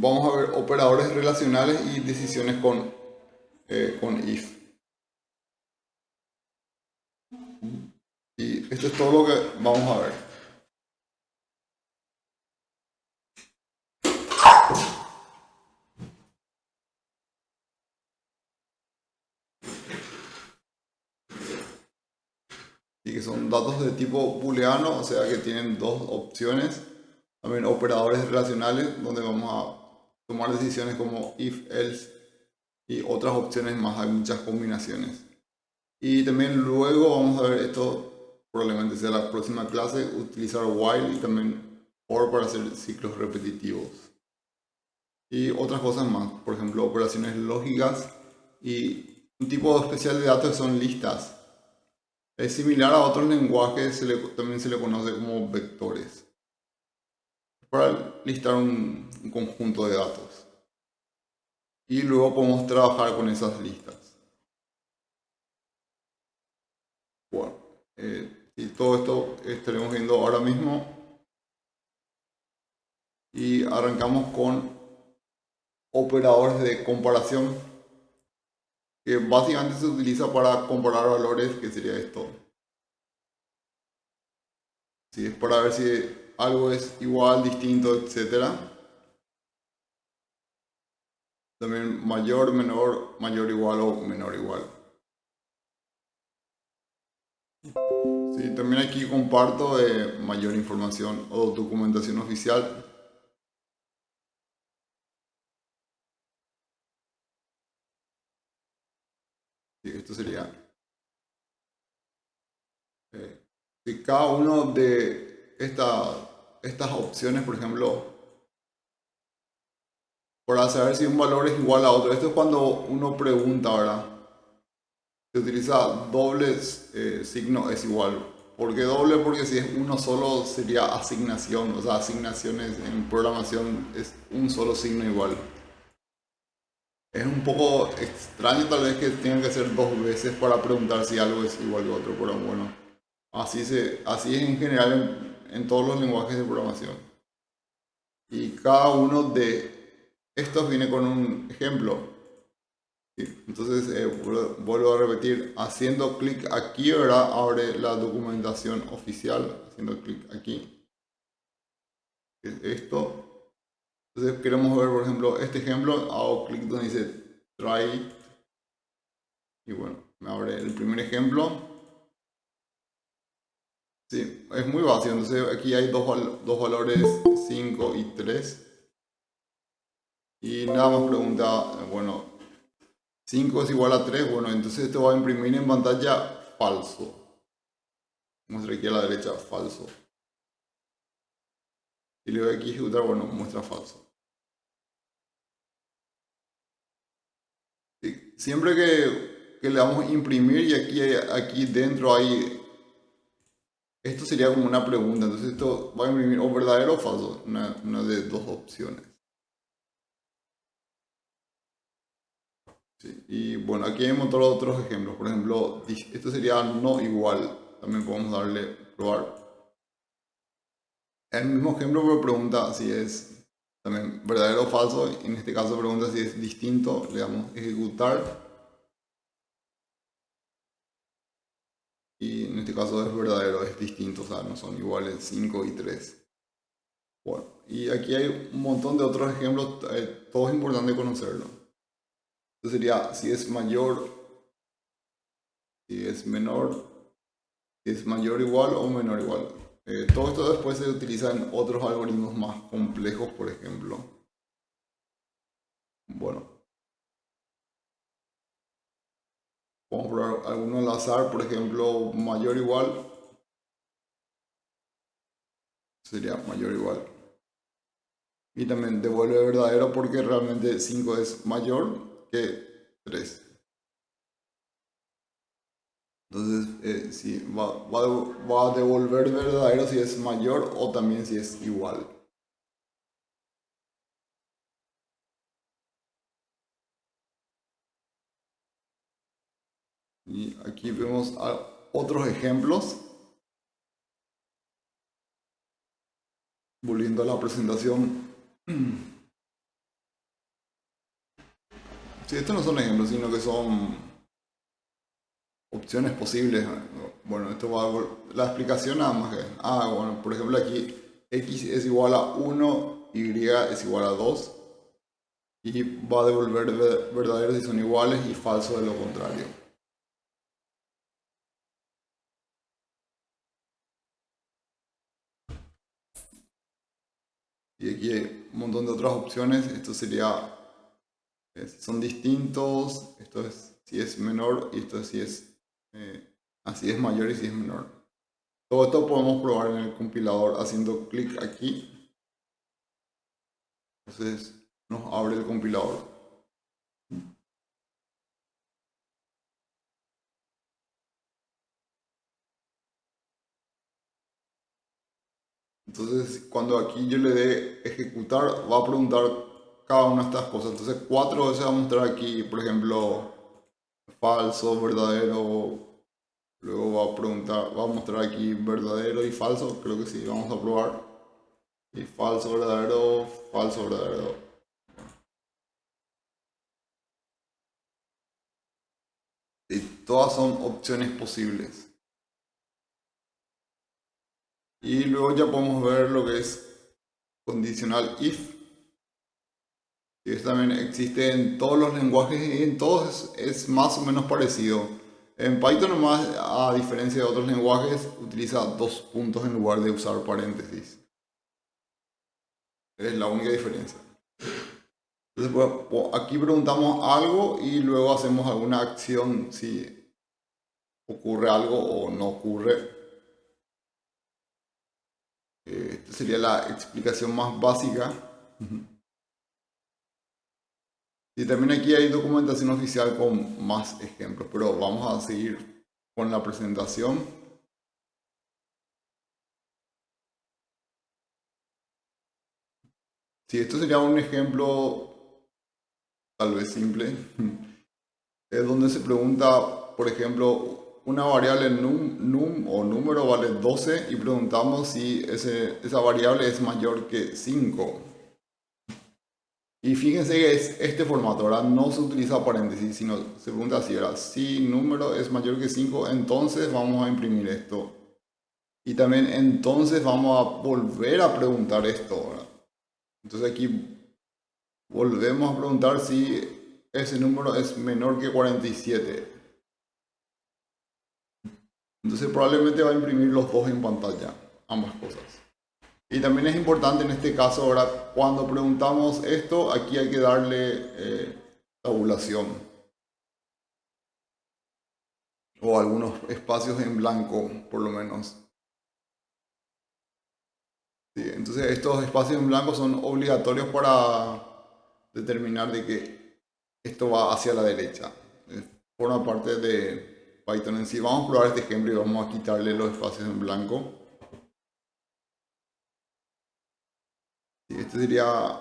vamos a ver operadores relacionales y decisiones con if. Y esto es todo lo que vamos a ver. Y que son datos de tipo booleano, o sea que tienen dos opciones. También operadores relacionales, donde vamos a tomar decisiones como if, else y otras opciones más. Hay muchas combinaciones. Y también luego vamos a ver esto, probablemente sea la próxima clase, utilizar while y también for para hacer ciclos repetitivos. Y otras cosas más, por ejemplo, operaciones lógicas y un tipo especial de datos que son listas. Es similar a otros lenguajes, también se le conoce como vectores, para listar un conjunto de datos. Y luego podemos trabajar con esas listas. Bueno, y todo esto estaremos viendo ahora mismo. Y arrancamos con operadores de comparación, que básicamente se utiliza para comparar valores, que sería esto. Si es para ver si algo es igual, distinto, etc. También mayor, menor, mayor igual o menor igual. Sí, también aquí comparto mayor información o documentación oficial. Sí, esto sería que cada uno de estas opciones, por ejemplo, para saber si un valor es igual a otro. Esto es cuando uno pregunta, ¿verdad? Se utiliza doble signo es igual. ¿Por qué doble? Porque si es uno solo sería asignación. O sea, asignaciones en programación es un solo signo igual. Es un poco extraño tal vez que tengan que hacer dos veces para preguntar si algo es igual que otro, pero bueno, así es en general en todos los lenguajes de programación. Y cada uno de estos viene con un ejemplo. Entonces, vuelvo a repetir, haciendo clic aquí, ¿verdad? Abre la documentación oficial, haciendo clic aquí, es esto. Entonces, queremos ver, por ejemplo, este ejemplo, hago clic donde dice try it, y bueno, me abre el primer ejemplo. Sí, es muy básico, entonces aquí hay dos valores, 5 y 3. Y nada más pregunta, bueno, 5 es igual a 3, bueno, entonces esto va a imprimir en pantalla falso. Muestra aquí a la derecha, falso. Y le doy aquí ejecutar, bueno, muestra falso. Sí, siempre que le damos a imprimir y aquí dentro hay, esto sería como una pregunta, entonces esto va a imprimir o verdadero o falso, una de dos opciones. Sí, y bueno, aquí hay un montón de otros ejemplos, por ejemplo, esto sería no igual, también podemos darle probar. El mismo ejemplo pero pregunta si es también verdadero o falso, en este caso pregunta si es distinto, le damos ejecutar. Y en este caso es verdadero, es distinto, o sea, no son iguales 5 y 3. Bueno, y aquí hay un montón de otros ejemplos, todo es importante conocerlo. Entonces sería si es mayor, si es menor, si es mayor igual o menor igual. Todo esto después se utiliza en otros algoritmos más complejos, por ejemplo. Bueno, vamos a probar alguno al azar, por ejemplo, mayor igual, sería mayor igual. Y también devuelve verdadero porque realmente 5 es mayor que 3. Entonces, sí, va a devolver verdadero si es mayor o también si es igual. Y aquí vemos otros ejemplos. Volviendo a la presentación. Sí, estos no son ejemplos, sino que son opciones posibles. Bueno, esto va a la explicación nada más que. Bueno, por ejemplo aquí x es igual a 1, y es igual a 2. Y va a devolver verdaderos si son iguales y falso de lo contrario. Y aquí hay un montón de otras opciones. Esto sería, son distintos. Esto es si es menor y esto es si es, así es mayor y si es menor. Todo esto podemos probar en el compilador haciendo clic aquí. Entonces nos abre el compilador. Entonces cuando aquí yo le dé ejecutar, va a preguntar cada una de estas cosas. Entonces 4 veces va a mostrar aquí, por ejemplo, falso, verdadero. Luego va a preguntar, va a mostrar aquí verdadero y falso. Creo que sí, vamos a probar. Y falso, verdadero, falso, verdadero. Y todas son opciones posibles. Y luego ya podemos ver lo que es condicional if. Y eso también existe en todos los lenguajes y en todos es más o menos parecido. En Python nomás, a diferencia de otros lenguajes, utiliza dos puntos en lugar de usar paréntesis. Es la única diferencia. Entonces, aquí preguntamos algo y luego hacemos alguna acción si ocurre algo o no ocurre. Esta sería la explicación más básica. Y también aquí hay documentación oficial con más ejemplos, pero vamos a seguir con la presentación. Si esto sería un ejemplo tal vez simple, es donde se pregunta, por ejemplo, una variable num o número vale 12 y preguntamos si esa variable es mayor que 5. Y fíjense que es este formato, ¿verdad? No se utiliza paréntesis, sino se pregunta si era, si número es mayor que 5, entonces vamos a imprimir esto. Y también entonces vamos a volver a preguntar esto, ¿verdad? Entonces aquí volvemos a preguntar si ese número es menor que 47. Entonces probablemente va a imprimir los dos en pantalla, ambas cosas. Y también es importante en este caso, ahora cuando preguntamos esto, aquí hay que darle tabulación o algunos espacios en blanco, por lo menos. Sí, entonces estos espacios en blanco son obligatorios para determinar de que esto va hacia la derecha. Forma parte de Python en sí. Vamos a probar este ejemplo y vamos a quitarle los espacios en blanco. Sí, este sería,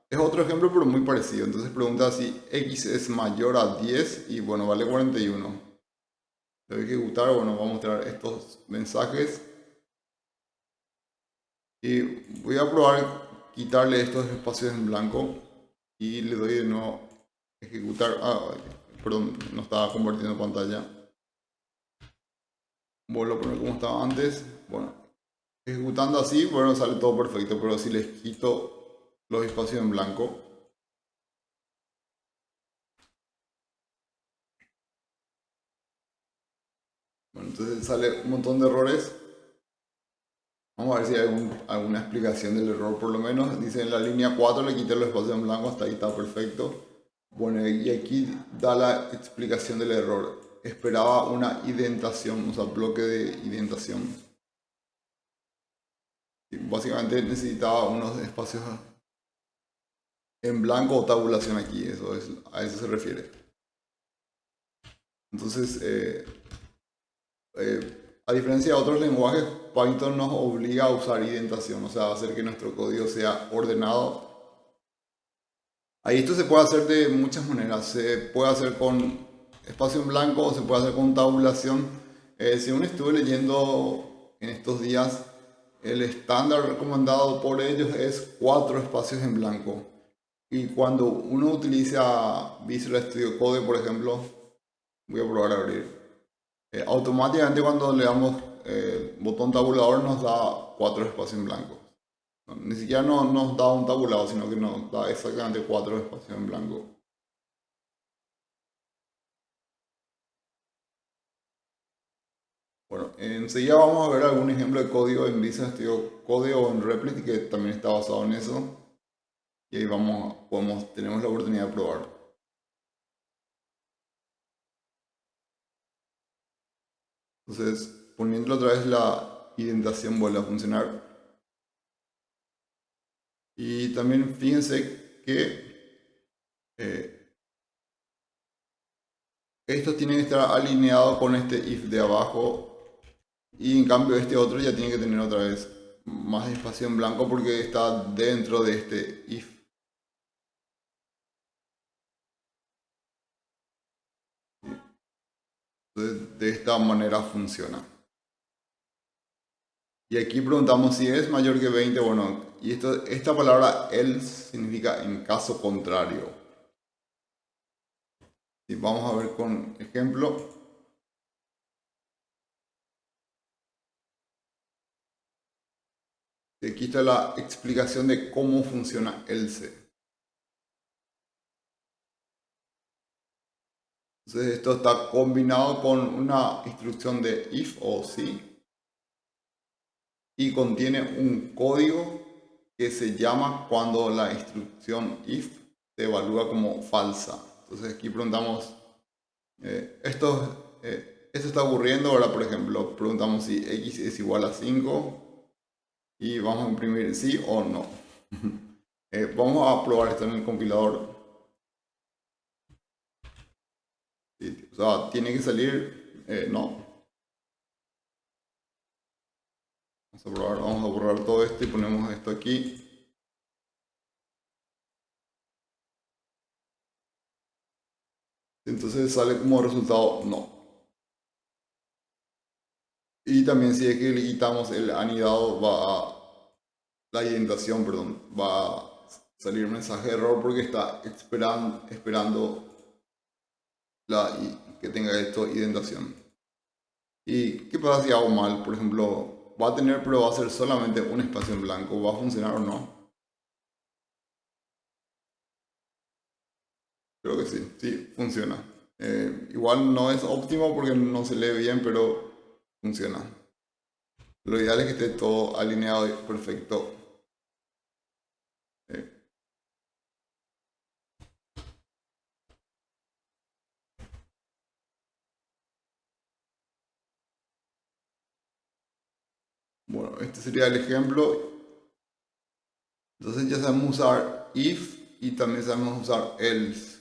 es otro ejemplo pero muy parecido. Entonces pregunta si x es mayor a 10 y bueno, vale 41. Lo voy a ejecutar, bueno, vamos a mostrar estos mensajes. Y voy a probar quitarle estos espacios en blanco y le doy de nuevo ejecutar. Perdón, no estaba compartiendo pantalla. Vuelvo a poner como estaba antes. Bueno, ejecutando así, bueno, sale todo perfecto, pero si les quito los espacios en blanco, bueno, entonces sale un montón de errores. Vamos a ver si hay alguna explicación del error por lo menos. Dice en la línea 4 le quité los espacios en blanco, hasta ahí está perfecto. Bueno, y aquí da la explicación del error. Esperaba una indentación, o sea, bloque de indentación. Y básicamente necesitaba unos espacios en blanco o tabulación aquí, a eso se refiere. Entonces, a diferencia de otros lenguajes, Python nos obliga a usar indentación, o sea, a hacer que nuestro código sea ordenado. Ahí esto se puede hacer de muchas maneras. Se puede hacer con espacio en blanco o se puede hacer con tabulación. Según estuve leyendo en estos días, el estándar recomendado por ellos es 4 espacios en blanco. Y cuando uno utiliza Visual Studio Code, por ejemplo, voy a probar a abrir. Automáticamente cuando le damos botón tabulador nos da 4 espacios en blanco. No, ni siquiera nos da un tabulado, sino que nos da exactamente 4 espacios en blanco. Bueno, enseguida vamos a ver algún ejemplo de código en Visual Studio Code o en Replit que también está basado en eso. Y ahí tenemos la oportunidad de probar. Entonces, poniéndolo otra vez la indentación vuelve a funcionar. Y también fíjense que esto tiene que estar alineado con este if de abajo. Y en cambio este otro ya tiene que tener otra vez más espacio en blanco porque está dentro de este if. Entonces, de esta manera funciona. Y aquí preguntamos si es mayor que 20, bueno, y esta palabra else significa en caso contrario. Y vamos a ver con ejemplo. Y aquí está la explicación de cómo funciona else. Entonces esto está combinado con una instrucción de if o si y contiene un código que se llama cuando la instrucción if se evalúa como falsa. Entonces aquí preguntamos, esto está ocurriendo, ahora por ejemplo preguntamos si x es igual a 5 y vamos a imprimir sí o no. Vamos a probar esto en el compilador. Sí, o sea, tiene que salir no. Vamos a borrar todo esto y ponemos esto aquí. Entonces sale como resultado no. Y también si es que le quitamos el anidado la indentación, perdón, va a salir un mensaje de error porque está esperando que tenga esto indentación. ¿Y qué pasa si hago mal? Por ejemplo, va a tener, pero va a ser solamente un espacio en blanco. ¿Va a funcionar o no? Creo que sí, sí, funciona. Igual no es óptimo porque no se lee bien, pero funciona. Lo ideal es que esté todo alineado y perfecto. Eh, bueno, este sería el ejemplo. Entonces ya sabemos usar if y también sabemos usar else.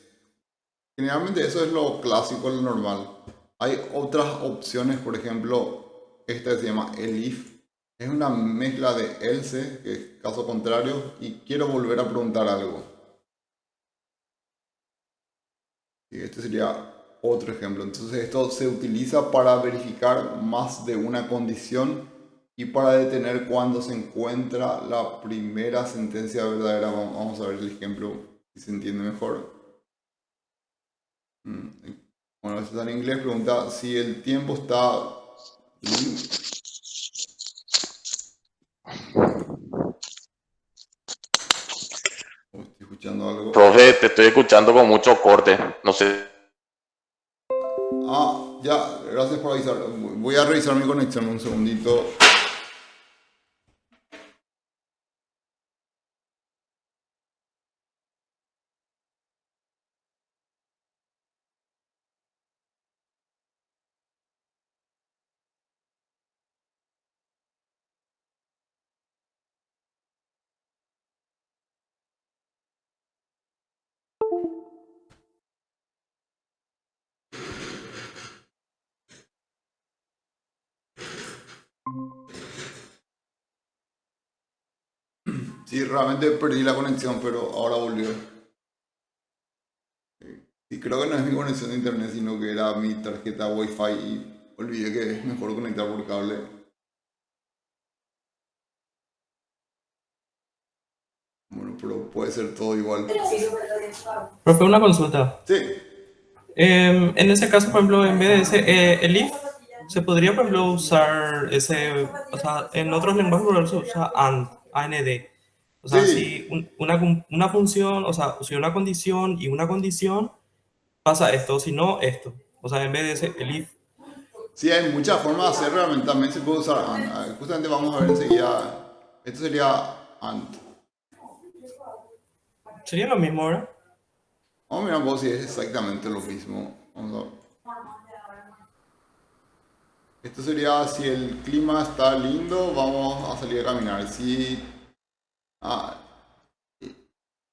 Generalmente eso es lo clásico, lo normal. Hay otras opciones, por ejemplo, esta se llama elif. Es una mezcla de else, que es caso contrario, y quiero volver a preguntar algo. Y este sería otro ejemplo. Entonces esto se utiliza para verificar más de una condición y para detener cuando se encuentra la primera sentencia verdadera. Vamos a ver el ejemplo si se entiende mejor. Bueno, esto está en inglés. Pregunta si el tiempo está... Estoy escuchando algo. Profe, te estoy escuchando con mucho corte. No sé. Ah, ya, gracias por avisar. Voy a revisar mi conexión un segundito. Sí, realmente perdí la conexión, pero ahora volvió. Y creo que no es mi conexión de internet, sino que era mi tarjeta Wi-Fi y olvidé que es mejor conectar por cable. Bueno, pero puede ser todo igual. Profe, una consulta. Sí, En ese caso, por ejemplo, en vez de ese el if, se podría, por ejemplo, usar ese, o sea, en otros lenguajes por ejemplo, se usa and. O sea, si sí, una función, o sea, si una condición y una condición pasa esto, si no esto. O sea, en vez de ese el if, sí, hay muchas formas de hacer realmente. También se puede usar and. Justamente vamos a ver enseguida. Esto sería and. sería lo mismo, ¿verdad? Vamos a mirar un poco si es exactamente lo mismo. Vamos a ver. Esto sería si el clima está lindo, vamos a salir a caminar. Si, ah,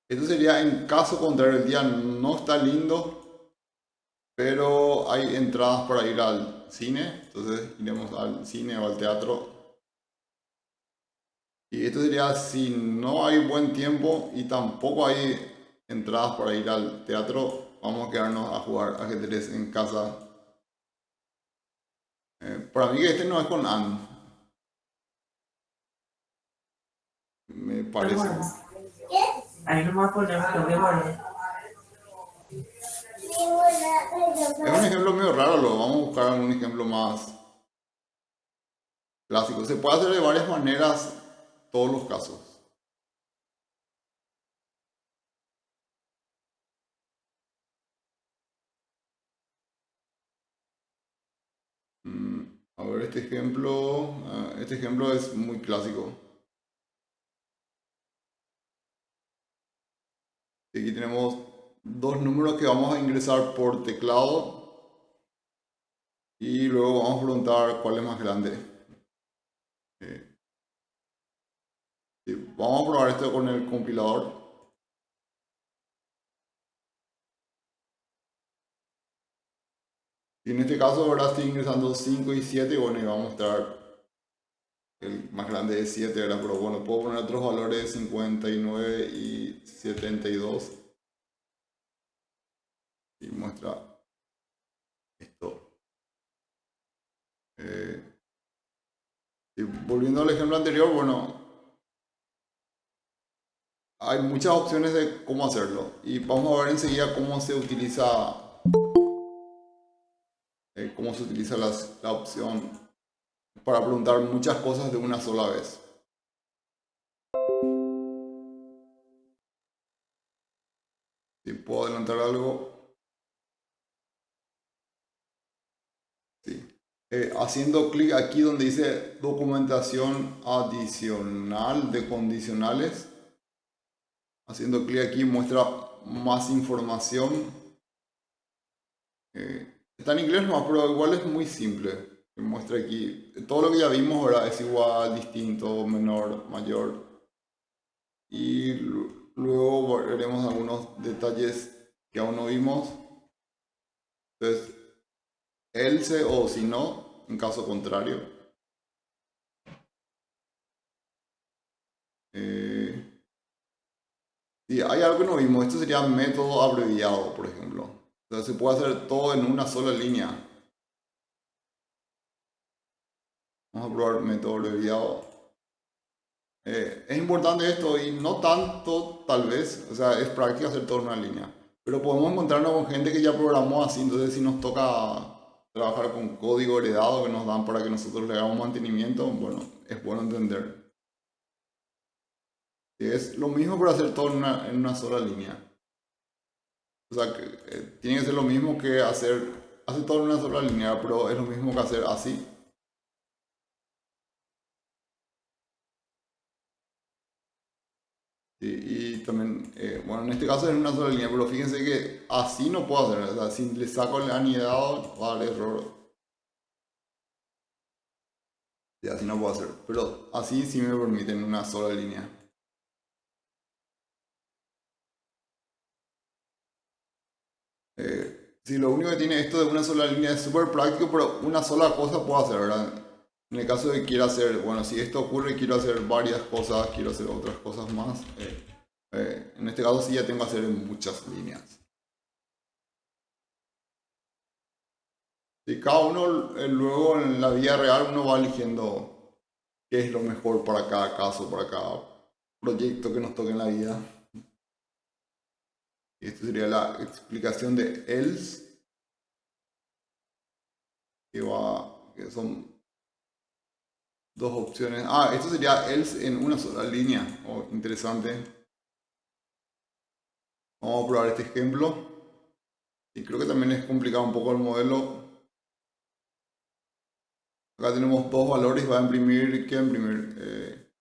esto sería en caso contrario, el día no está lindo, pero hay entradas para ir al cine. Entonces iremos al cine o al teatro. Y esto sería si no hay buen tiempo y tampoco hay entradas para ir al teatro, vamos a quedarnos a jugar ajedrez en casa. Para mí que este no es con Anne, me parece. Ahí nomás ponemos que me guardé. Es un ejemplo medio raro, lo vamos a buscar un ejemplo más clásico. Se puede hacer de varias maneras todos los casos. A ver, este ejemplo es muy clásico. Aquí tenemos dos números que vamos a ingresar por teclado y luego vamos a preguntar cuál es más grande. Eh, sí, vamos a probar esto con el compilador. Y en este caso ahora estoy ingresando 5 y 7 y bueno, y vamos a mostrar el más grande es 7, ¿verdad? Pero bueno, puedo poner otros valores 59 y 72 y muestra esto. Y volviendo al ejemplo anterior, bueno, hay muchas opciones de cómo hacerlo y vamos a ver enseguida cómo se utiliza la opción para preguntar muchas cosas de una sola vez. Si puedo adelantar algo, sí. Haciendo clic aquí donde dice documentación adicional de condicionales, haciendo clic aquí muestra más información. Está en inglés no, pero igual es muy simple. Muestra aquí todo lo que ya vimos, ¿verdad? Es igual, distinto, menor, mayor. Y luego veremos algunos detalles que aún no vimos. Entonces, else o si no, en caso contrario. Sí, hay algo que no vimos. Esto sería método abreviado, por ejemplo. Entonces se puede hacer todo en una sola línea. Vamos a probar método abreviado. Es importante esto y no tanto tal vez, o sea, es práctico hacer todo en una línea. Pero podemos encontrarnos con gente que ya programó así, entonces si nos toca trabajar con código heredado que nos dan para que nosotros le hagamos mantenimiento, bueno, es bueno entender. Es lo mismo para hacer todo en una sola línea. O sea, que, tiene que ser lo mismo que hacer todo en una sola línea, pero es lo mismo que hacer así. Y también, bueno, en este caso es en una sola línea, pero fíjense que así no puedo hacer, o sea, si le saco el anidado va a dar error. Y así no puedo hacer, pero así sí me permiten una sola línea. Si lo único que tiene esto de una sola línea es súper práctico, pero una sola cosa puedo hacer, ¿verdad? En el caso de que quiera hacer, bueno, si esto ocurre, quiero hacer varias cosas, quiero hacer otras cosas más. En este caso sí ya tengo que hacer en muchas líneas. Y cada uno, luego en la vida real, uno va eligiendo qué es lo mejor para cada caso, para cada proyecto que nos toque en la vida. Y esta sería la explicación de else, que son dos opciones. Esto sería else en una sola línea. Oh, interesante. Vamos a probar este ejemplo. Y creo que también es complicado un poco el modelo. Acá tenemos dos valores. Va a imprimir, ¿qué va a imprimir?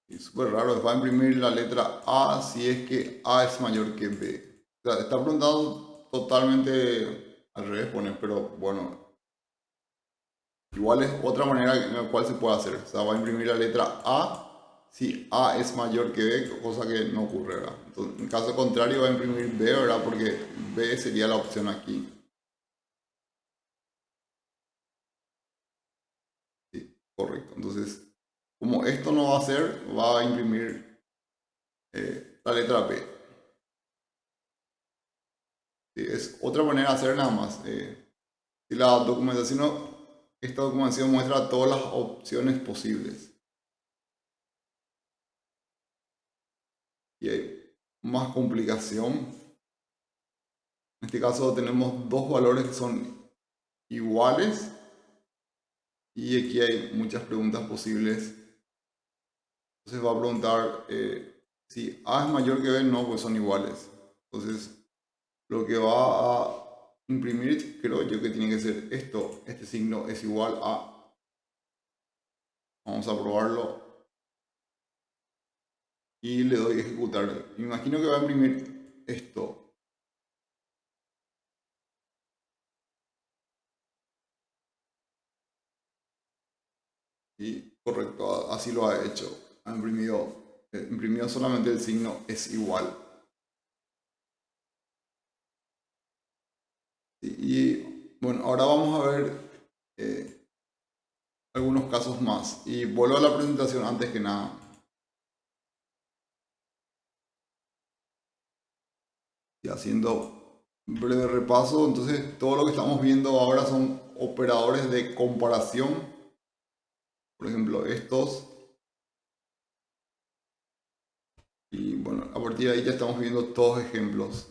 Es súper raro. Va a imprimir la letra A si es que A es mayor que B. O sea, está preguntado totalmente al revés, pero bueno. Igual es otra manera en la cual se puede hacer. O sea, va a imprimir la letra A si A es mayor que B, cosa que no ocurre, ¿verdad? Entonces, en caso contrario va a imprimir B, ¿verdad? Porque B sería la opción aquí. Sí, correcto. Entonces, como esto no va a ser, va a imprimir la letra B. Sí, es otra manera de hacer nada más. Si la documentación, esta documentación muestra todas las opciones posibles. Y hay más complicación. En este caso tenemos dos valores que son iguales y aquí hay muchas preguntas posibles. Entonces va a preguntar si A es mayor que B, no, pues son iguales. Entonces lo que va a imprimir, creo yo que tiene que ser esto. Este signo es igual a... Vamos a probarlo. Y le doy a ejecutar. Me imagino que va a imprimir esto. Y correcto, así lo ha hecho. Ha imprimido solamente el signo es igual. Y bueno, ahora vamos a ver algunos casos más. Y vuelvo a la presentación antes que nada. Y haciendo un breve repaso, entonces todo lo que estamos viendo ahora son operadores de comparación. Por ejemplo, estos. Y bueno, a partir de ahí ya estamos viendo todos ejemplos.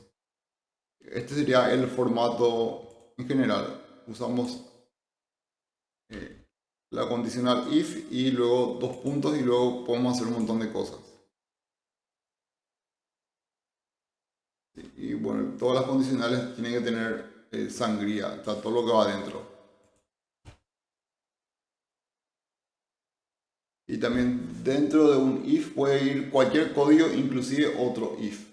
Este sería el formato en general. Usamos la condicional if y luego dos puntos y luego podemos hacer un montón de cosas. Y bueno, todas las condicionales tienen que tener sangría, o sea, todo lo que va adentro. Y también dentro de un if puede ir cualquier código, inclusive otro if.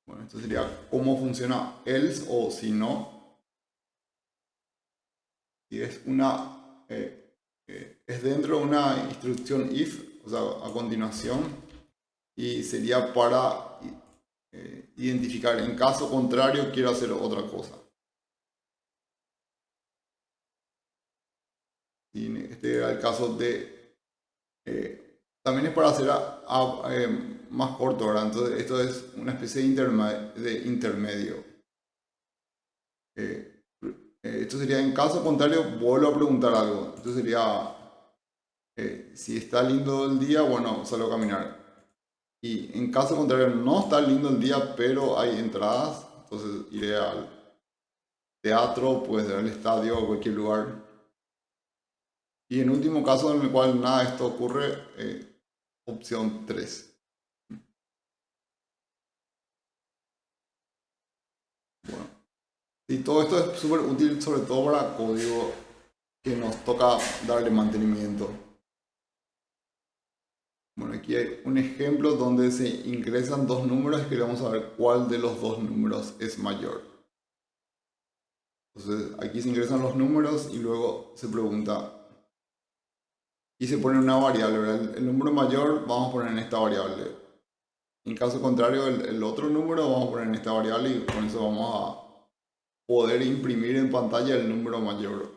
Bueno, esto sería cómo funciona else o si no. Si es es dentro de una instrucción if, o sea, a continuación, y sería para identificar, en caso contrario quiero hacer otra cosa. Y este era el caso de... también es para hacer más corto, ¿verdad? Entonces esto es una especie de intermedio. Esto sería, en caso contrario, vuelvo a preguntar algo. Esto sería, si está lindo el día, bueno, salgo a caminar. Y en caso contrario, no está lindo el día, pero hay entradas, entonces iré al teatro, puede ser al estadio o cualquier lugar. Y en último caso en el cual nada de esto ocurre, opción 3. Bueno, y todo esto es súper útil, sobre todo para código que nos toca darle mantenimiento. Bueno, aquí hay un ejemplo donde se ingresan dos números y queremos saber cuál de los dos números es mayor. Entonces aquí se ingresan los números y luego se pregunta y se pone una variable, ¿verdad? El número mayor vamos a poner en esta variable. En caso contrario, el otro número vamos a poner en esta variable y con eso vamos a poder imprimir en pantalla el número mayor.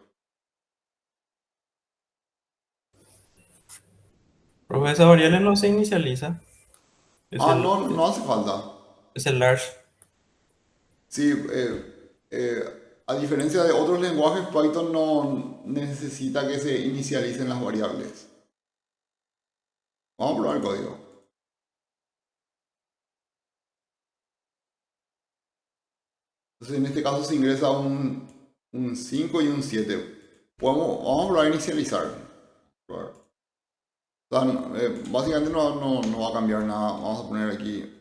Profe, esa variable no se inicializa. No hace falta. Es el large. Sí, a diferencia de otros lenguajes, Python no necesita que se inicialicen las variables. Vamos a probar el código. Entonces en este caso se ingresa un 5 y un 7. Vamos a probar a inicializar. O sea, básicamente no va a cambiar nada. Vamos a poner aquí.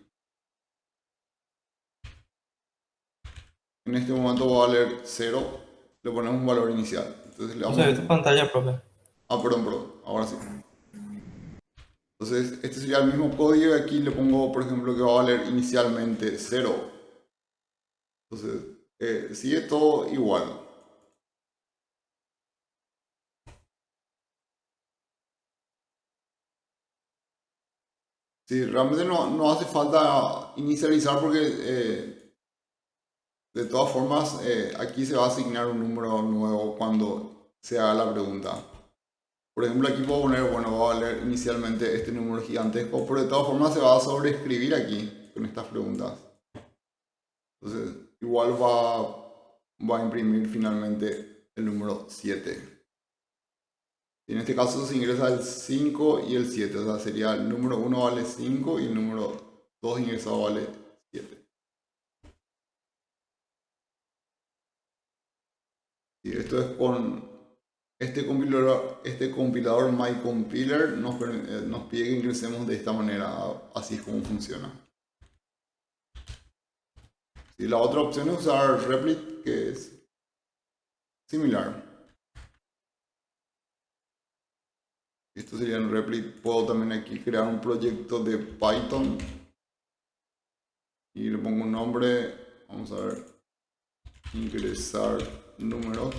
En este momento va a valer 0. Le ponemos un valor inicial. Entonces le O vamos sea, esta pantalla, profe. perdón. Ahora sí. Entonces este sería el mismo código y aquí le pongo, por ejemplo, que va a valer inicialmente 0. Entonces sigue todo igual. Sí, realmente no hace falta inicializar porque de todas formas aquí se va a asignar un número nuevo cuando se haga la pregunta. Por ejemplo, aquí puedo poner, bueno, va a valer inicialmente este número gigantesco, pero de todas formas se va a sobreescribir aquí con estas preguntas. Entonces, igual va a imprimir finalmente el número 7. En este caso se ingresa el 5 y el 7, o sea, sería el número 1 vale 5 y el número 2 ingresado vale 7. Y esto es con este compilador mycompiler nos pide que ingresemos de esta manera, así es como funciona. Y la otra opción es usar Replit, que es similar. Esto sería en Replit. Puedo también aquí crear un proyecto de Python y le pongo un nombre. Vamos a ver, ingresar números.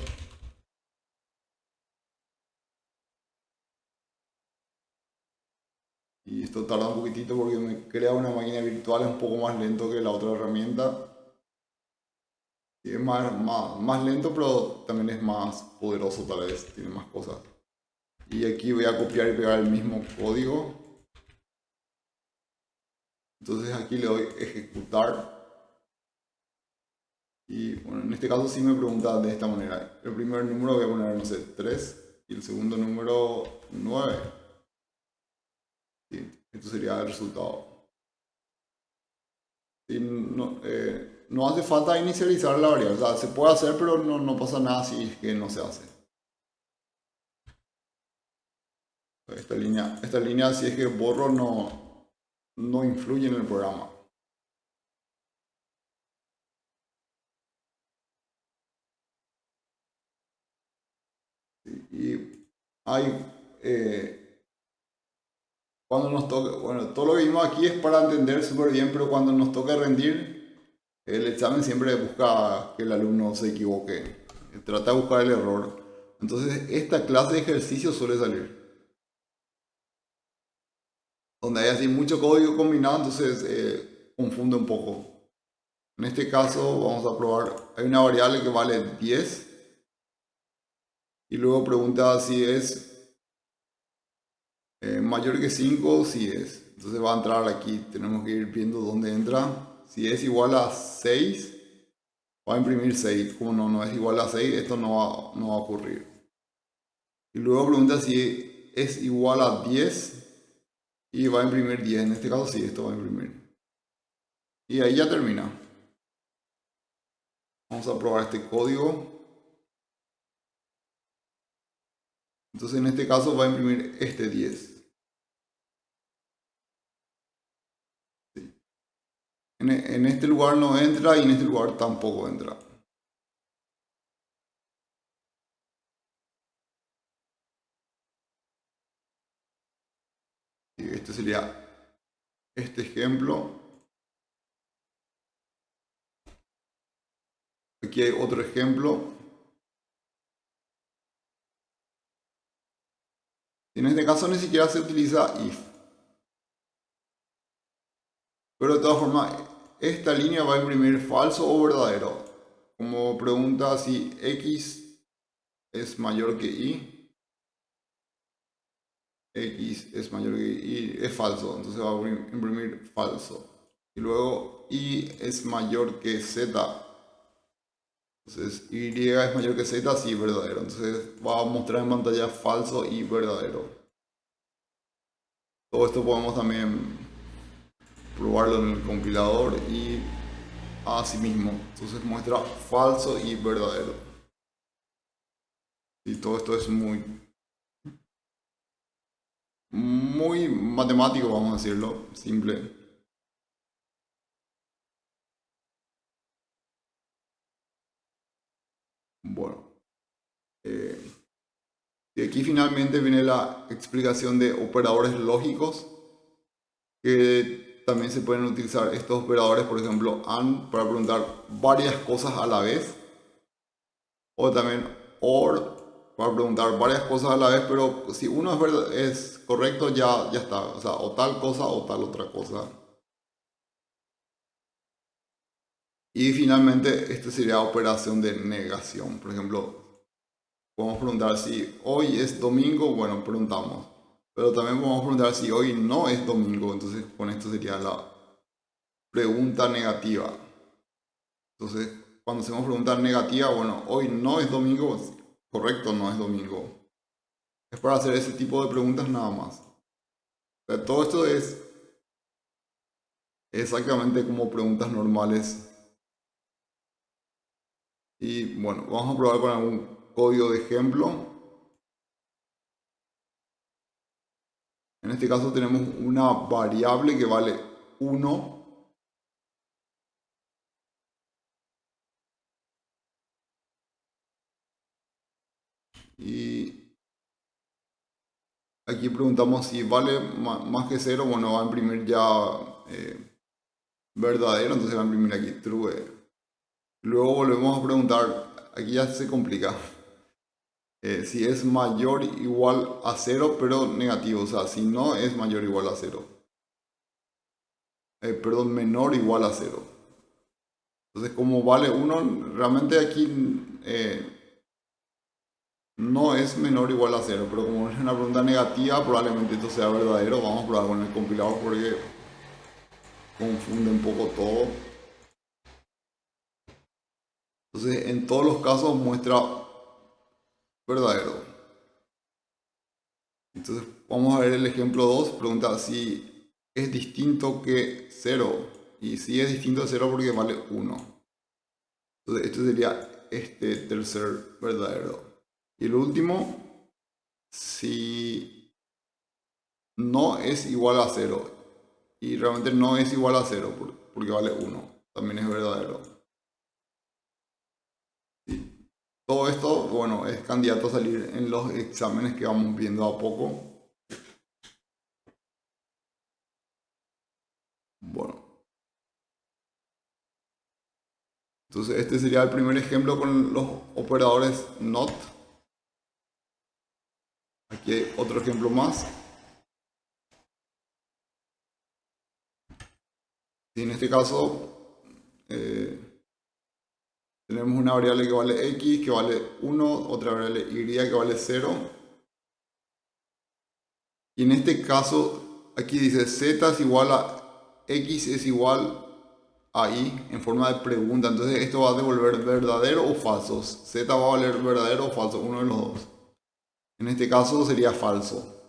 Y esto tarda un poquitito porque me crea una máquina virtual, es un poco más lento que la otra herramienta. Y es más lento, pero también es más poderoso tal vez, tiene más cosas. Y aquí voy a copiar y pegar el mismo código. Entonces aquí le doy ejecutar. Y bueno, en este caso sí me pregunta de esta manera. El primer número voy a poner, no sé, 3. Y el segundo número 9. Sí, esto sería el resultado. Y no hace falta inicializar la variable. O sea, se puede hacer, pero no pasa nada si es que no se hace. Esta línea, si es que borro, no influye en el programa. Y hay, cuando nos toca, bueno, todo lo que vimos aquí es para entender súper bien, pero cuando nos toca rendir, el examen siempre busca que el alumno se equivoque, trata de buscar el error. Entonces, esta clase de ejercicio suele salir. Donde hay así mucho código combinado, entonces confunde un poco. En este caso, vamos a probar, hay una variable que vale 10. Y luego pregunta si es mayor que 5, si es. Entonces va a entrar aquí, tenemos que ir viendo dónde entra. Si es igual a 6, va a imprimir 6. Como no es igual a 6, esto no va a ocurrir. Y luego pregunta si es igual a 10 y va a imprimir 10. En este caso sí, esto va a imprimir. Y ahí ya termina. Vamos a probar este código. Entonces en este caso va a imprimir este 10. Sí. En este lugar no entra y en este lugar tampoco entra. Y este sería este ejemplo. Aquí hay otro ejemplo. En este caso ni siquiera se utiliza if. Pero de todas formas, esta línea va a imprimir falso o verdadero. Como pregunta si x es mayor que y. X es mayor que y, es falso. Entonces va a imprimir falso. Y luego y es mayor que z. Entonces, Y es mayor que Z, sí, verdadero. Entonces, va a mostrar en pantalla falso y verdadero. Todo esto podemos también probarlo en el compilador y así mismo. Entonces, muestra falso y verdadero. Y todo esto es muy matemático, vamos a decirlo, simple. Bueno. Y aquí finalmente viene la explicación de operadores lógicos, que también se pueden utilizar estos operadores, por ejemplo, AND, para preguntar varias cosas a la vez, o también OR, para preguntar varias cosas a la vez, pero si uno es correcto, ya está, o sea, o tal cosa o tal otra cosa. Y finalmente, esta sería operación de negación. Por ejemplo, podemos preguntar si hoy es domingo, bueno, preguntamos. Pero también podemos preguntar si hoy no es domingo, entonces con esto sería la pregunta negativa. Entonces, cuando hacemos pregunta negativa, bueno, hoy no es domingo, correcto, no es domingo. Es para hacer ese tipo de preguntas nada más. O sea, todo esto es exactamente como preguntas normales. Y bueno, vamos a probar con algún código de ejemplo. En este caso tenemos una variable que vale 1. Y aquí preguntamos si vale más que 0. Bueno, va a imprimir ya verdadero, entonces va a imprimir aquí true. Luego volvemos a preguntar, aquí ya se complica. Si es mayor o igual a 0, pero negativo. O sea, si no es mayor o igual a 0. Perdón, menor o igual a 0. Entonces, como vale 1, realmente aquí no es menor o igual a 0. Pero como es una pregunta negativa, probablemente esto sea verdadero. Vamos a probar con el compilador porque confunde un poco todo. Entonces, en todos los casos muestra verdadero. Entonces, vamos a ver el ejemplo 2. Pregunta si es distinto que 0. Y si es distinto de 0 porque vale 1. Entonces, esto sería este tercer verdadero. Y el último, si no es igual a 0. Y realmente no es igual a 0 porque vale 1. También es verdadero. Sí. Todo esto, bueno, es candidato a salir en los exámenes que vamos viendo a poco. Bueno. Entonces este sería el primer ejemplo con los operadores NOT. Aquí hay otro ejemplo más. Y en este caso tenemos una variable que vale x, que vale 1, otra variable y que vale 0. Y en este caso aquí dice z es igual a x es igual a y en forma de pregunta. Entonces esto va a devolver verdadero o falso. Z va a valer verdadero o falso, uno de los dos. En este caso sería falso.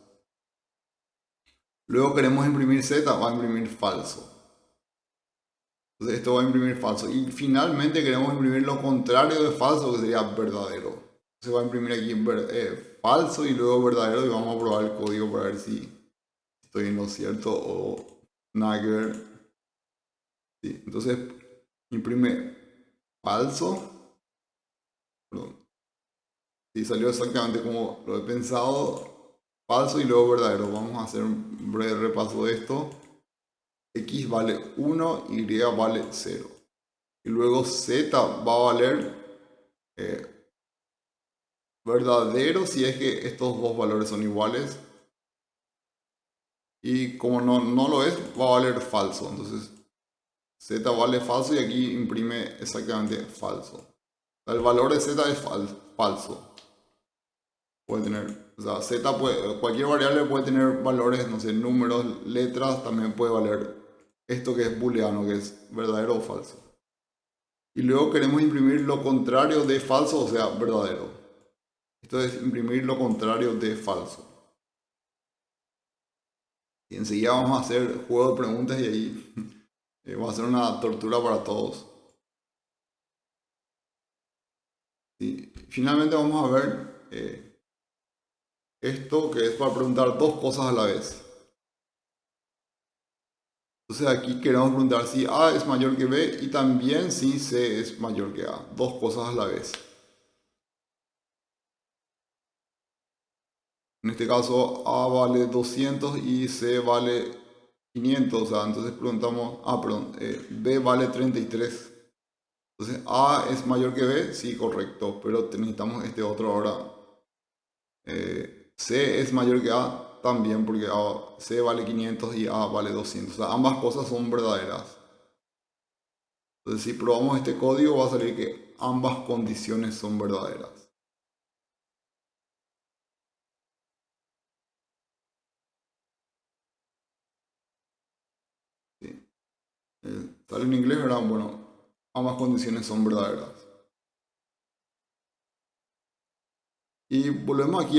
Luego queremos imprimir z, va a imprimir falso. Entonces esto va a imprimir falso. Y finalmente queremos imprimir lo contrario de falso, que sería verdadero. Se va a imprimir aquí falso y luego verdadero, y vamos a probar el código para ver si estoy en lo cierto o nada que ver. Sí, entonces imprime falso. Perdón. Sí, salió exactamente como lo he pensado. Falso y luego verdadero. Vamos a hacer un breve repaso de esto. X vale 1, Y vale 0. Y luego Z va a valer verdadero si es que estos dos valores son iguales. Y como no lo es, va a valer falso. Entonces Z vale falso y aquí imprime exactamente falso. El valor de Z es falso. Puede tener, o sea, Z cualquier variable puede tener valores, no sé, números, letras, también puede valer esto que es booleano, que es verdadero o falso. Y luego queremos imprimir lo contrario de falso, o sea, verdadero. Esto es imprimir lo contrario de falso. Y enseguida vamos a hacer juego de preguntas y ahí va a ser una tortura para todos. Y finalmente vamos a ver esto que es para preguntar dos cosas a la vez. Entonces aquí queremos preguntar si A es mayor que B y también si C es mayor que A. Dos cosas a la vez. En este caso A vale 200 y C vale 500. O sea, entonces preguntamos, B vale 33. Entonces A es mayor que B, sí, correcto, pero necesitamos este otro ahora. C es mayor que A también porque C vale 500 y A vale 200. O sea, ambas cosas son verdaderas. Entonces si probamos este código va a salir que ambas condiciones son verdaderas. Sí. Sale en inglés, ¿verdad? Bueno, ambas condiciones son verdaderas. Y volvemos aquí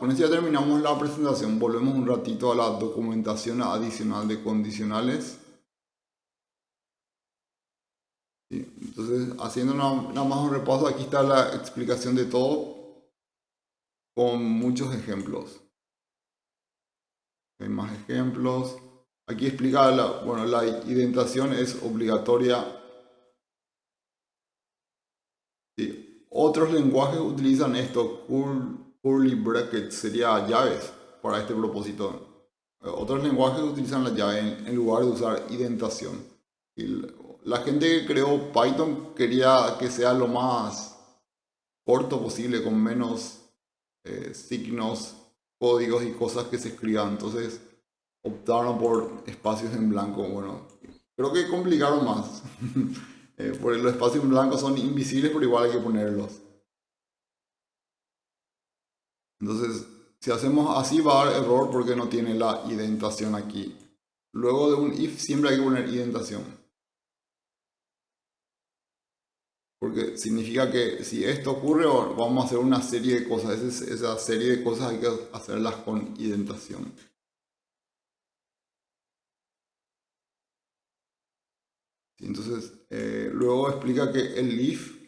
con esto ya terminamos la presentación, volvemos un ratito a la documentación adicional de condicionales. Sí, entonces, haciendo nada más un repaso, aquí está la explicación de todo con muchos ejemplos. Hay más ejemplos. Aquí explica, la indentación es obligatoria. Sí. Otros lenguajes utilizan esto, curly brackets, sería llaves para este propósito. Otros lenguajes utilizan la llave en lugar de usar indentación. Y la gente que creó Python quería que sea lo más corto posible, con menos signos, códigos y cosas que se escriban. Entonces optaron por espacios en blanco. Bueno, creo que complicaron más. Porque los espacios en blanco son invisibles, pero igual hay que ponerlos. Entonces, si hacemos así va a dar error porque no tiene la indentación aquí. Luego de un if siempre hay que poner indentación. Porque significa que si esto ocurre, vamos a hacer una serie de cosas. Esa serie de cosas hay que hacerlas con indentación. Sí, entonces, luego explica que el if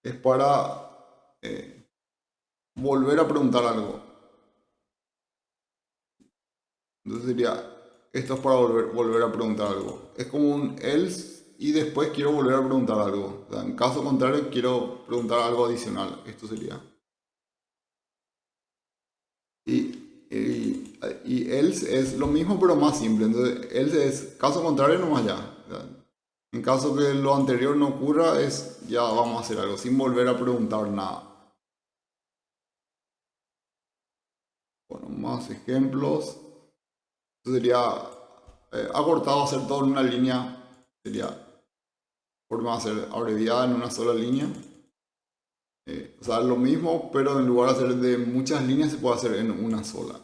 es para volver a preguntar algo. Entonces sería, esto es para volver a preguntar algo. Es como un else y después quiero volver a preguntar algo. O sea, en caso contrario, quiero preguntar algo adicional. Esto sería. Y else es lo mismo pero más simple. Entonces, else es caso contrario nomás ya. O sea, en caso que lo anterior no ocurra, ya vamos a hacer algo sin volver a preguntar nada. Bueno, más ejemplos. Esto sería acortado, hacer todo en una línea. Sería forma de hacer abreviada en una sola línea. O sea, lo mismo, pero en lugar de hacer de muchas líneas, se puede hacer en una sola.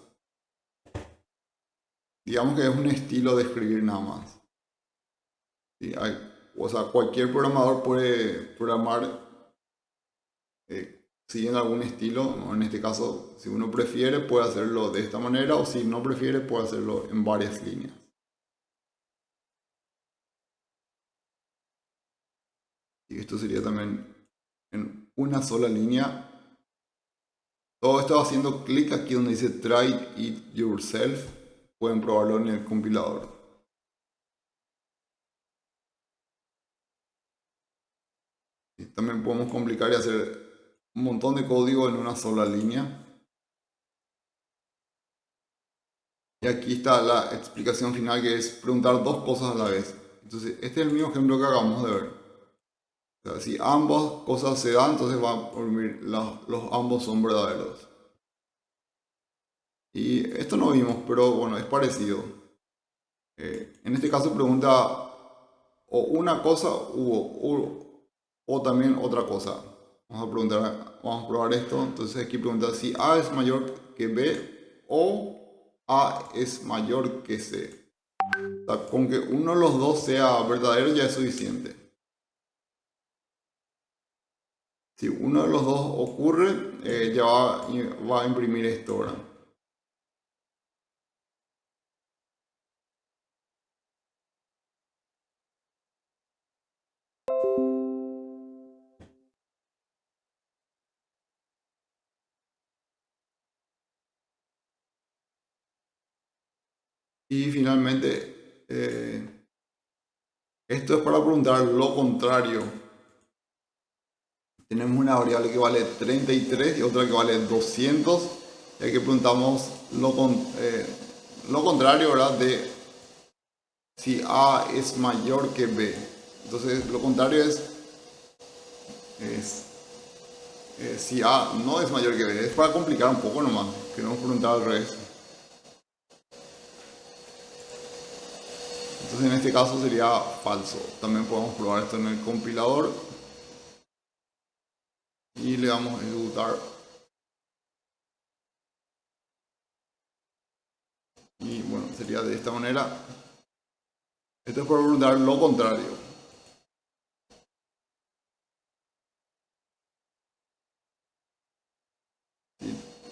Digamos que es un estilo de escribir nada más. ¿Sí? O sea, cualquier programador puede programar siguiendo algún estilo, ¿no? En este caso, si uno prefiere, puede hacerlo de esta manera, o si no prefiere, puede hacerlo en varias líneas. Y esto sería también en una sola línea. Todo esto haciendo clic aquí donde dice Try it yourself. Pueden probarlo en el compilador. Y también podemos complicar y hacer un montón de código en una sola línea. Y aquí está la explicación final, que es preguntar dos cosas a la vez. Entonces, este es el mismo ejemplo que acabamos de ver. O sea, si ambas cosas se dan, entonces va a dormir, los ambos son verdaderos. Y esto no vimos, pero bueno, es parecido. En este caso pregunta o una cosa o también otra cosa. Vamos a probar esto. Entonces aquí pregunta si A es mayor que B o A es mayor que C. O sea, con que uno de los dos sea verdadero ya es suficiente. Si uno de los dos ocurre, ya va a imprimir esto, ¿verdad? Y finalmente, esto es para preguntar lo contrario. Tenemos una variable que vale 33 y otra que vale 200. Y aquí preguntamos lo contrario, ¿verdad? De si A es mayor que B. Entonces, lo contrario es si A no es mayor que B. Es para complicar un poco nomás. Queremos preguntar al revés. Entonces, en este caso sería falso. También podemos probar esto en el compilador. Y le damos a ejecutar. Y bueno, sería de esta manera. Esto es para preguntar lo contrario.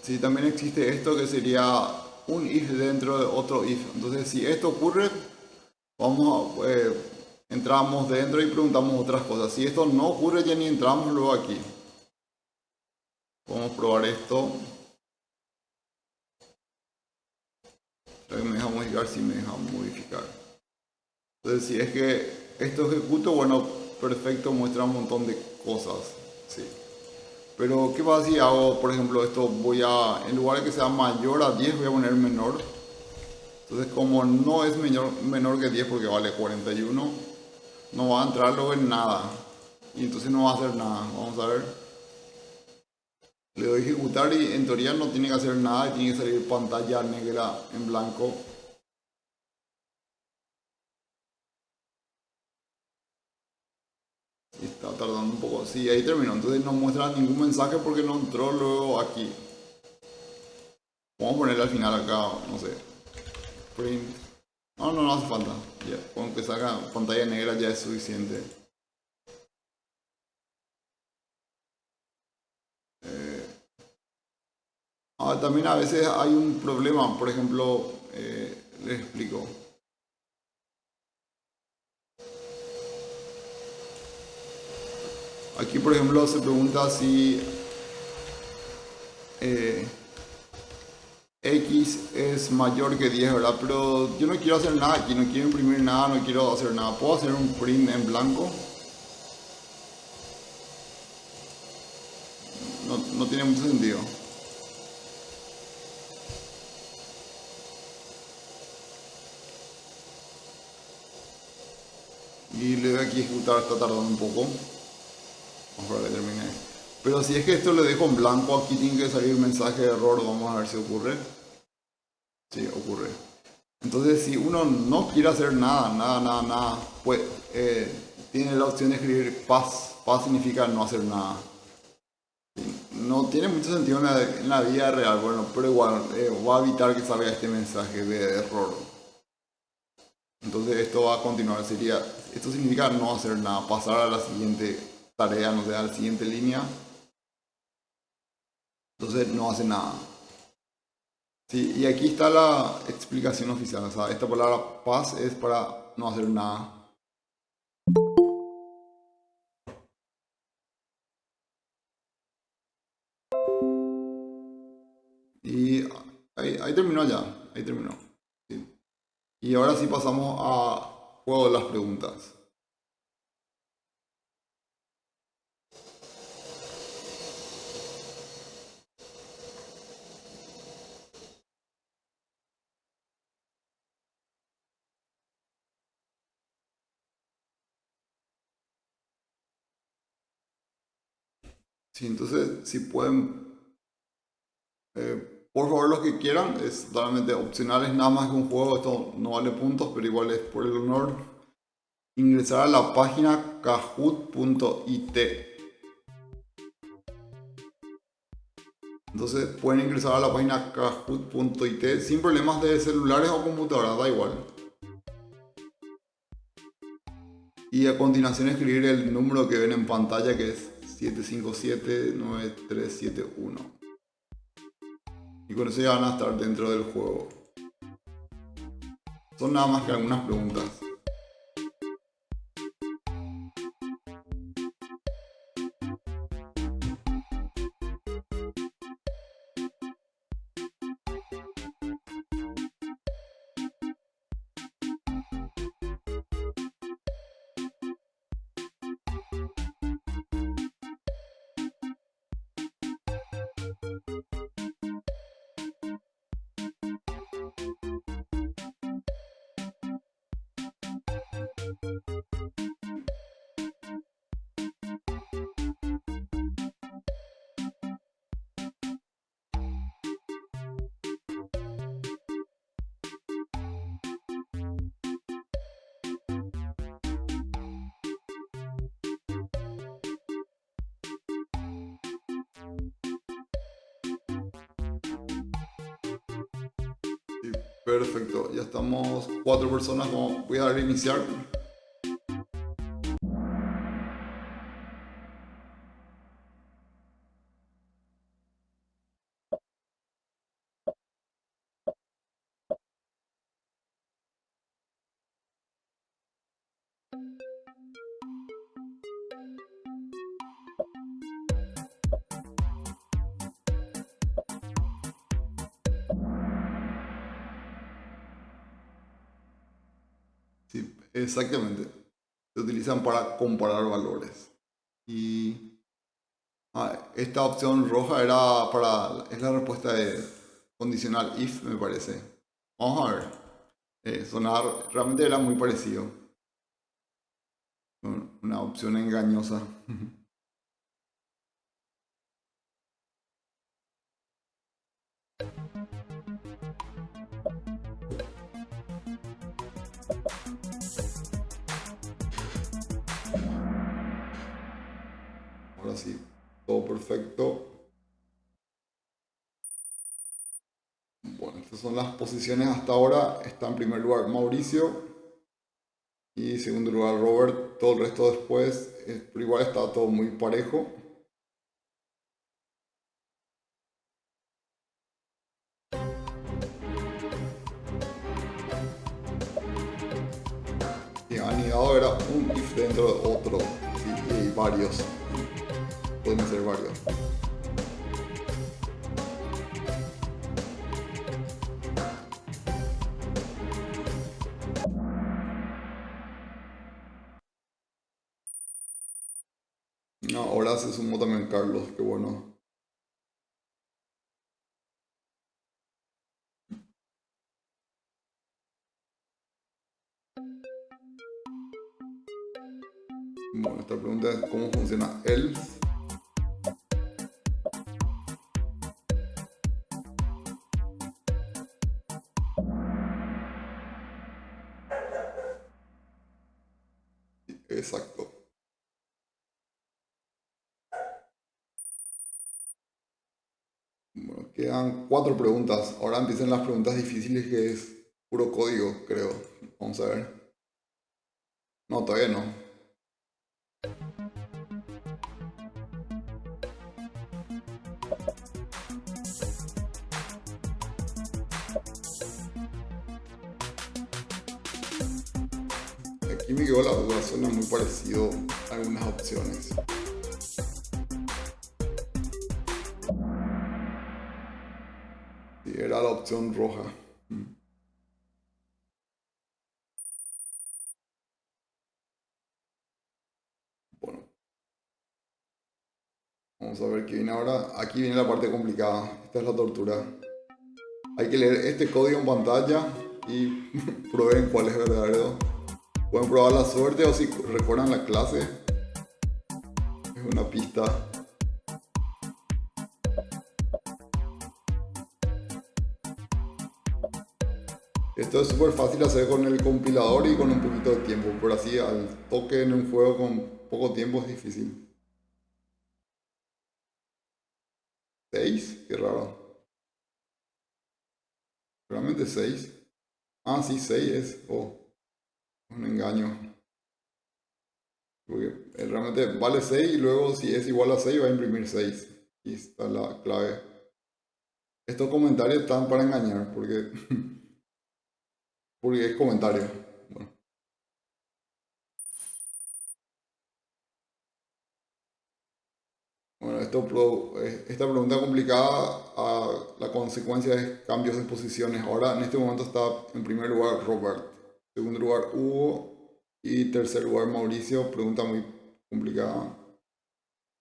Si también existe esto que sería un if dentro de otro if. Entonces, si esto ocurre, entramos dentro y preguntamos otras cosas. Si esto no ocurre, ya ni entramos luego aquí. Vamos a probar esto. ¿Me deja modificar? Sí, me deja modificar. Entonces, si es que esto ejecuto, bueno, perfecto, muestra un montón de cosas. Sí. Pero, ¿qué pasa si hago, por ejemplo, esto? En lugar de que sea mayor a 10, voy a poner menor. Entonces, como no es menor que 10 porque vale 41, no va a entrar luego en nada. Y entonces no va a hacer nada. Vamos a ver. Le doy a ejecutar y en teoría no tiene que hacer nada y tiene que salir pantalla negra en blanco. Y está tardando un poco. Sí, ahí terminó. Entonces no muestra ningún mensaje porque no entró luego aquí. Vamos a ponerle al final acá, no sé. Print. No hace falta. Ya, con que salga pantalla negra ya es suficiente. También a veces hay un problema, por ejemplo, les explico. Aquí, por ejemplo, se pregunta si X es mayor que 10, ¿verdad? Pero yo no quiero hacer nada aquí, no quiero imprimir nada, no quiero hacer nada. ¿Puedo hacer un print en blanco? No tiene mucho sentido. Y le doy aquí a ejecutar, está tardando un poco. Vamos a ver que termine. Pero si es que esto le dejo en blanco, aquí tiene que salir mensaje de error. Vamos a ver si ocurre. Sí, ocurre. Entonces, si uno no quiere hacer nada, pues tiene la opción de escribir paz. Paz significa no hacer nada. No tiene mucho sentido en la vida real, bueno, pero igual va a evitar que salga este mensaje de error. Entonces esto va a continuar, esto significa no hacer nada, pasar a la siguiente tarea, no sé, a la siguiente línea. Entonces no hace nada. Sí, y aquí está la explicación oficial, o sea, esta palabra paz es para no hacer nada. Y ahí terminó ya, ahí terminó. Sí. Y ahora sí pasamos a juego de las preguntas. Sí, entonces si pueden, por favor los que quieran, es totalmente opcional, es nada más que un juego, esto no vale puntos, pero igual es por el honor, ingresar a la página kahoot.it. Entonces pueden ingresar a la página kahoot.it sin problemas de celulares o computadoras, da igual. Y a continuación escribir el número que ven en pantalla, que es 757-9371. Y con eso ya van a estar dentro del juego. Son nada más que algunas preguntas. Sí, perfecto, ya estamos 4 personas. Voy a darle a iniciar. Sí, exactamente. Se utilizan para comparar valores. Y esta opción roja es la respuesta de condicional if, me parece. Vamos a ver. Realmente era muy parecido. Una opción engañosa. Ahora sí, todo perfecto. Bueno, estas son las posiciones hasta ahora. Está en primer lugar Mauricio. Y en segundo lugar Robert. Todo el resto después. Pero igual está todo muy parejo. Y anidado era un if dentro de otro. Sí, y hay varios. Pueden ser varios. No, ahora se sumó también Carlos, qué bueno. Bueno, esta pregunta es cómo funciona el. Exacto. Bueno, quedan 4 preguntas. Ahora empiezan las preguntas difíciles, que es puro código, creo. Vamos a ver. No, todavía no. Aquí me quedó la duda, suena muy parecido a algunas opciones. Sí, era la opción roja. Bueno, vamos a ver qué viene ahora. Aquí viene la parte complicada. Esta es la tortura. Hay que leer este código en pantalla y prueben cuál es verdadero. Pueden probar la suerte, o si recuerdan la clase, es una pista. Esto es súper fácil hacer con el compilador y con un poquito de tiempo, pero así al toque en un juego con poco tiempo es difícil. 6, qué raro. ¿Realmente 6? Ah, sí, 6 es. Oh, un engaño. Porque realmente vale 6 y luego si es igual a 6 va a imprimir 6. Y está la clave. Estos comentarios están para engañar porque, porque es comentario. Bueno. Bueno, esta pregunta complicada, la consecuencia es cambios de posiciones. Ahora, en este momento está en primer lugar Robert, segundo lugar Hugo y tercer lugar Mauricio. Pregunta muy complicada.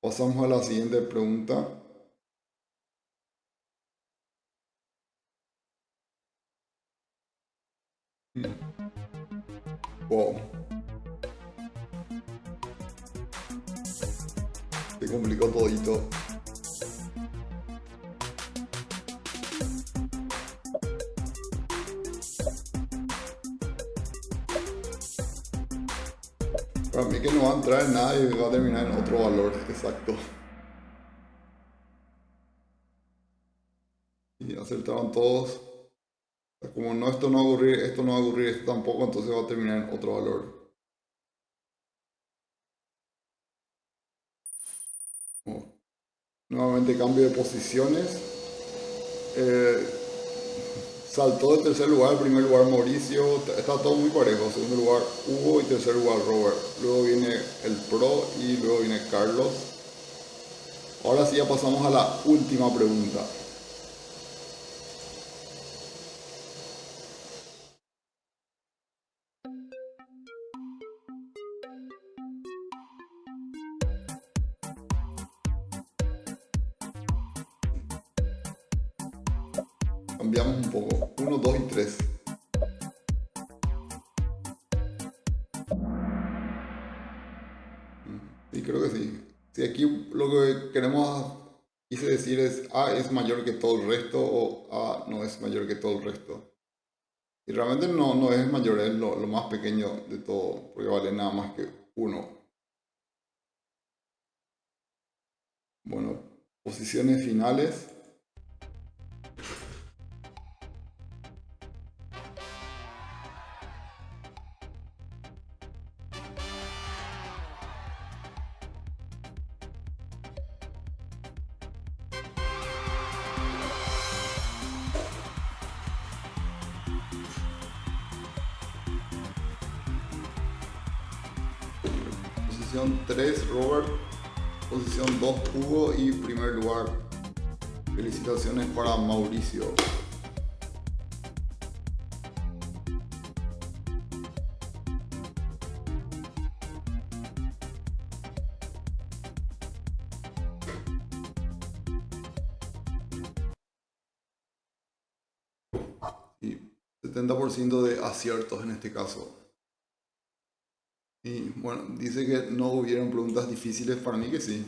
Pasamos a la siguiente pregunta. Wow. Se complicó todito. Para mí que no va a entrar en nada y va a terminar en otro valor exacto. Y acertaron todos. Como no, esto no va a ocurrir, esto no va a ocurrir, esto tampoco, entonces va a terminar en otro valor. Oh. Nuevamente cambio de posiciones. Saltó de tercer lugar al primer lugar Mauricio. Está todo muy parejo. Segundo lugar Hugo y tercer lugar Robert. Luego viene el Pro y luego viene Carlos. Ahora sí ya pasamos a la última pregunta. Cambiamos un poco. 1, 2 y 3. Sí, creo que sí. Si aquí lo que quise decir es A es mayor que todo el resto o A no es mayor que todo el resto. Y realmente no es mayor, es lo más pequeño de todo, porque vale nada más que 1. Bueno, posiciones finales. Posición 3, Robert. Posición 2, Hugo. Y primer lugar, felicitaciones para Mauricio. Y 70% de aciertos en este caso. Y bueno, dice que no hubieron preguntas difíciles, para mí que sí.